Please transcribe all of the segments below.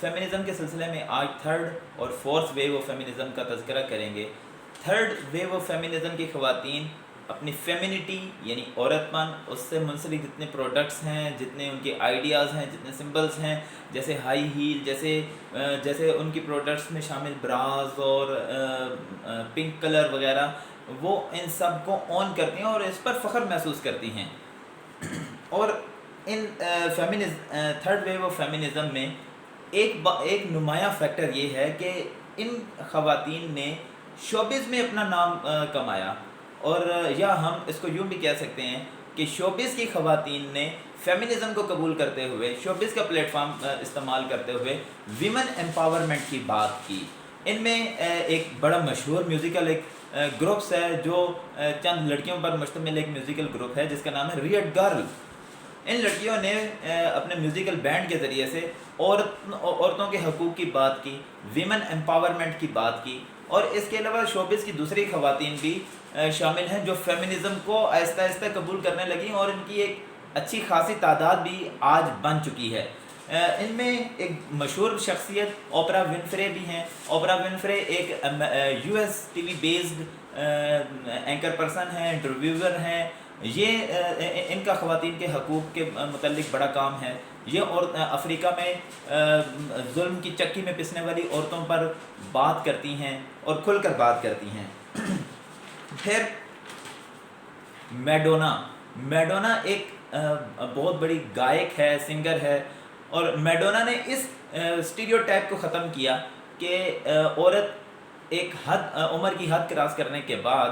Feminism کے سلسلے میں آج تھرڈ اور فورتھ ویو آف فیمنزم کا تذکرہ کریں گے۔ تھرڈ ویو آف فیمنزم کی خواتین اپنی فیمنٹی یعنی عورت پن، اس سے منسلک جتنے پروڈکٹس ہیں، جتنے ان کے آئیڈیاز ہیں، جتنے سمبلز ہیں، جیسے ہائی ہیل، جیسے ان کی پروڈکٹس میں شامل براز اور پنک کلر وغیرہ، وہ ان سب کو اون کرتی ہیں اور اس پر فخر محسوس کرتی ہیں۔ اور ان تھرڈ ویو آف فیمنزم میں ایک نمایاں فیکٹر یہ ہے کہ ان خواتین نے شوبز میں اپنا نام کمایا، اور یا ہم اس کو یوں بھی کہہ سکتے ہیں کہ شوبز کی خواتین نے فیمنزم کو قبول کرتے ہوئے، شوبز کا پلیٹ فارم استعمال کرتے ہوئے ویمن امپاورمنٹ کی بات کی۔ ان میں ایک بڑا مشہور میوزیکل ایک گروپس ہے جو چند لڑکیوں پر مشتمل ایک میوزیکل گروپ ہے جس کا نام ہے ریڈ گرل۔ ان لڑکیوں نے اپنے میوزیکل بینڈ کے ذریعے سے عورتوں کے حقوق کی بات کی، ویمن امپاورمنٹ کی بات کی، اور اس کے علاوہ شوبز کی دوسری خواتین بھی شامل ہیں جو فیمنزم کو آہستہ آہستہ قبول کرنے لگیں، اور ان کی ایک اچھی خاصی تعداد بھی آج بن چکی ہے۔ ان میں ایک مشہور شخصیت اوپرا ونفرے بھی ہیں۔ اوپرا ونفرے ایک U S T V based anchor person ہیں، انٹرویور ہیں۔ یہ ان کا خواتین کے حقوق کے متعلق بڑا کام ہے۔ یہ افریقہ میں ظلم کی چکی میں پسنے والی عورتوں پر بات کرتی ہیں اور کھل کر بات کرتی ہیں۔ پھر میڈونا ایک بہت بڑی گائک ہے، سنگر ہے، اور میڈونا نے اس اسٹیریوٹائپ کو ختم کیا کہ عورت ایک عمر کی حد کراس کرنے کے بعد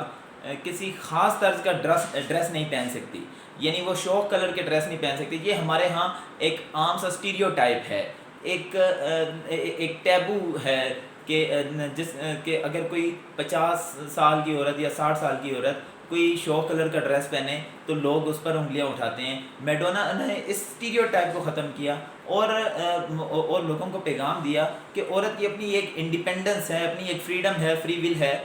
کسی خاص طرز کا ڈریس نہیں پہن سکتی، یعنی وہ شوق کلر کے ڈریس نہیں پہن سکتی۔ یہ ہمارے ہاں ایک عام سا اسٹیریوٹائپ ہے، ایک ٹیبو ہے کہ اگر کوئی 50 سال کی عورت یا 60 سال کی عورت کوئی شوق کلر کا ڈریس پہنے تو لوگ اس پر انگلیاں اٹھاتے ہیں۔ میڈونا نے اس اسٹیریوٹائپ کو ختم کیا اور لوگوں کو پیغام دیا کہ عورت کی اپنی ایک انڈیپینڈنس ہے، اپنی ایک فریڈم ہے، فری ول ہے،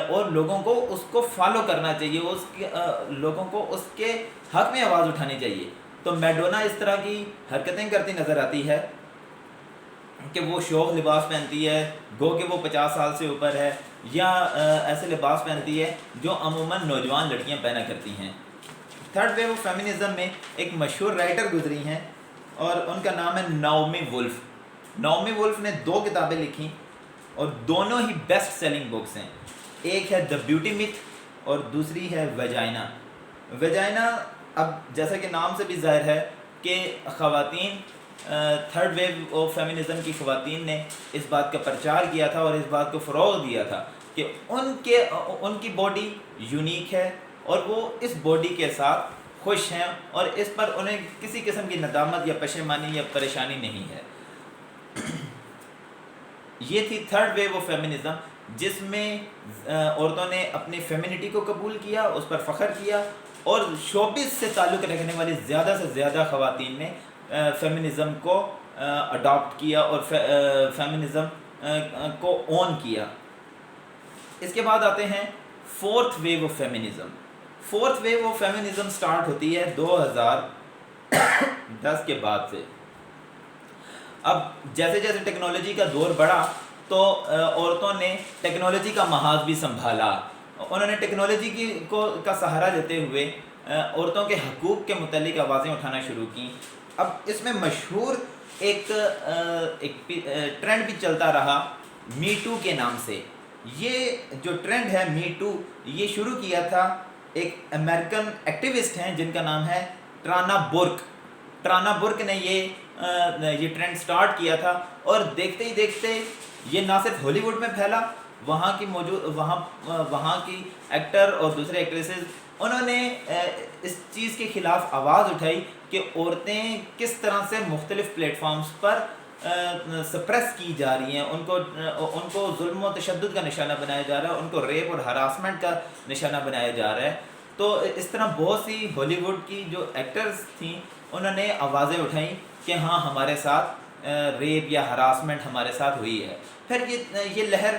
اور لوگوں کو اس کو فالو کرنا چاہیے، لوگوں کو اس کے حق میں آواز اٹھانی چاہیے۔ تو میڈونا اس طرح کی حرکتیں کرتی نظر آتی ہے کہ وہ شوق لباس پہنتی ہے، گو کہ وہ 50 سال سے اوپر ہے، یا ایسے لباس پہنتی ہے جو عموماً نوجوان لڑکیاں پہنا کرتی ہیں۔ تھرڈ ویو آف فیمنزم میں ایک مشہور رائٹر گزری ہیں اور ان کا نام ہے ناؤمی وولف۔ ناؤمی وولف نے 2 کتابیں لکھیں اور دونوں ہی بیسٹ سیلنگ بکس ہیں۔ ایک ہے دا بیوٹی میتھ اور دوسری ہے ویجائنا۔ ویجائنا، اب جیسا کہ نام سے بھی ظاہر ہے کہ خواتین، تھرڈ ویو آف فیمنزم کی خواتین نے اس بات کا پرچار کیا تھا اور اس بات کو فروغ دیا تھا کہ ان کی باڈی یونیک ہے اور وہ اس باڈی کے ساتھ خوش ہیں، اور اس پر انہیں کسی قسم کی ندامت یا پشیمانی یا پریشانی نہیں ہے۔ یہ تھی تھرڈ ویو آف فیمنزم، جس میں عورتوں نے اپنی فیمنٹی کو قبول کیا، اس پر فخر کیا، اور شوبز سے تعلق رکھنے والی زیادہ سے زیادہ خواتین نے فیمنزم کو اڈاپٹ کیا اور فیمنزم کو اون کیا۔ اس کے بعد آتے ہیں fourth wave of feminism. Fourth wave of feminism start ہوتی ہے 2010 کے بعد سے۔ اب جیسے جیسے ٹیکنالوجی کا دور بڑھا تو عورتوں نے ٹیکنالوجی کا محاذ بھی سنبھالا۔ انہوں نے ٹیکنالوجی کا سہارا لیتے ہوئے عورتوں کے حقوق کے متعلق آوازیں اٹھانا شروع کیں۔ اب اس میں مشہور ایک ٹرینڈ بھی چلتا رہا می ٹو کے نام سے۔ یہ جو ٹرینڈ ہے می ٹو، یہ شروع کیا تھا ایک امریکن ایکٹیوسٹ ہیں جن کا نام ہے ٹرانا برک۔ ٹرانا برک نے یہ ٹرینڈ سٹارٹ کیا تھا، اور دیکھتے ہی دیکھتے یہ نہ صرف ہالی ووڈ میں پھیلا، وہاں کی ایکٹر اور دوسرے ایکٹریسز، انہوں نے اس چیز کے خلاف آواز اٹھائی کہ عورتیں کس طرح سے مختلف پلیٹ فارمز پر سپریس کی جا رہی ہیں، ان کو ظلم و تشدد کا نشانہ بنایا جا رہا ہے، ان کو ریپ اور ہراسمنٹ کا نشانہ بنایا جا رہا ہے۔ تو اس طرح بہت سی ہالی ووڈ کی جو ایکٹرز تھیں انہوں نے آوازیں اٹھائیں کہ ہاں ہمارے ساتھ ریپ یا ہراسمنٹ ہمارے ساتھ ہوئی ہے۔ پھر یہ لہر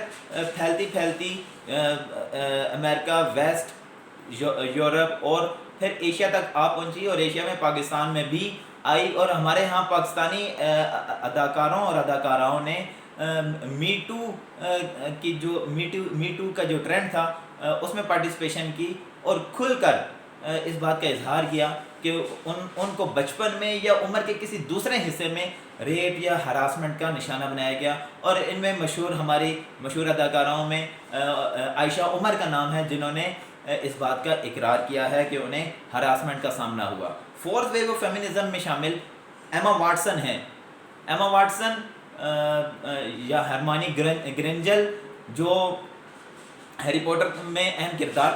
پھیلتی امریکہ، ویسٹ، یورپ اور پھر ایشیا تک آ پہنچی، اور ایشیا میں پاکستان میں بھی آئی اور ہمارے ہاں پاکستانی اداکاروں اور اداکاراؤں نے می ٹو کی جو می ٹو کا جو ٹرینڈ تھا اس میں پارٹیسپیشن کی اور کھل کر اس بات کا اظہار کیا کہ ان کو بچپن میں یا عمر کے کسی دوسرے حصے میں ریپ یا ہراسمنٹ کا نشانہ بنایا گیا. اور ان میں ہماری مشہور اداکاراؤں میں عائشہ عمر کا نام ہے جنہوں نے اس بات کا اقرار کیا ہے کہ انہیں ہراسمنٹ کا سامنا ہوا. فورتھ ویو آف فیمنزم میں شامل ایما واٹسن ہیں. ایما واٹسن یا ہرمانی گرینجل جو ہیری پوٹر میں اہم کردار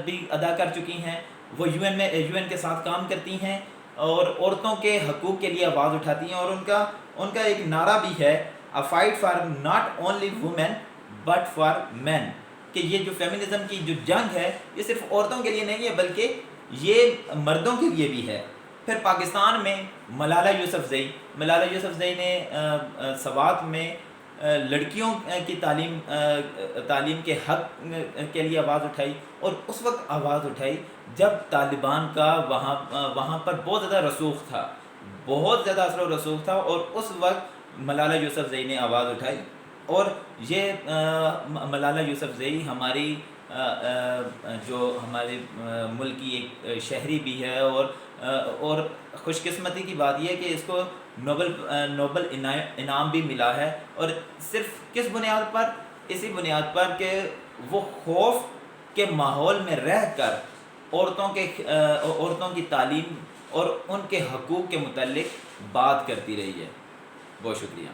بھی ادا کر چکی ہیں. وہ یو این کے ساتھ کام کرتی ہیں اور عورتوں کے حقوق کے لیے آواز اٹھاتی ہیں. اور ان کا ایک نعرہ بھی ہے a fight for not only women but for men, کہ یہ جو فیمنزم کی جو جنگ ہے یہ صرف عورتوں کے لیے نہیں ہے بلکہ یہ مردوں کے لیے بھی ہے. پھر پاکستان میں ملالہ یوسفزئی نے سوات میں لڑکیوں کی تعلیم کے حق کے لیے آواز اٹھائی, اور اس وقت آواز اٹھائی جب طالبان کا وہاں پر بہت زیادہ رسوخ تھا, بہت زیادہ اثر و رسوخ تھا, اور اس وقت ملالہ یوسفزئی نے آواز اٹھائی. اور یہ ملالہ یوسفزئی ہماری جو ہمارے ملک کی ایک شہری بھی ہے, اور خوش قسمتی کی بات یہ ہے کہ اس کو نوبل انعام بھی ملا ہے. اور صرف کس بنیاد پر؟ اسی بنیاد پر کہ وہ خوف کے ماحول میں رہ کر عورتوں کی تعلیم اور ان کے حقوق کے متعلق بات کرتی رہی ہے. بہت شکریہ.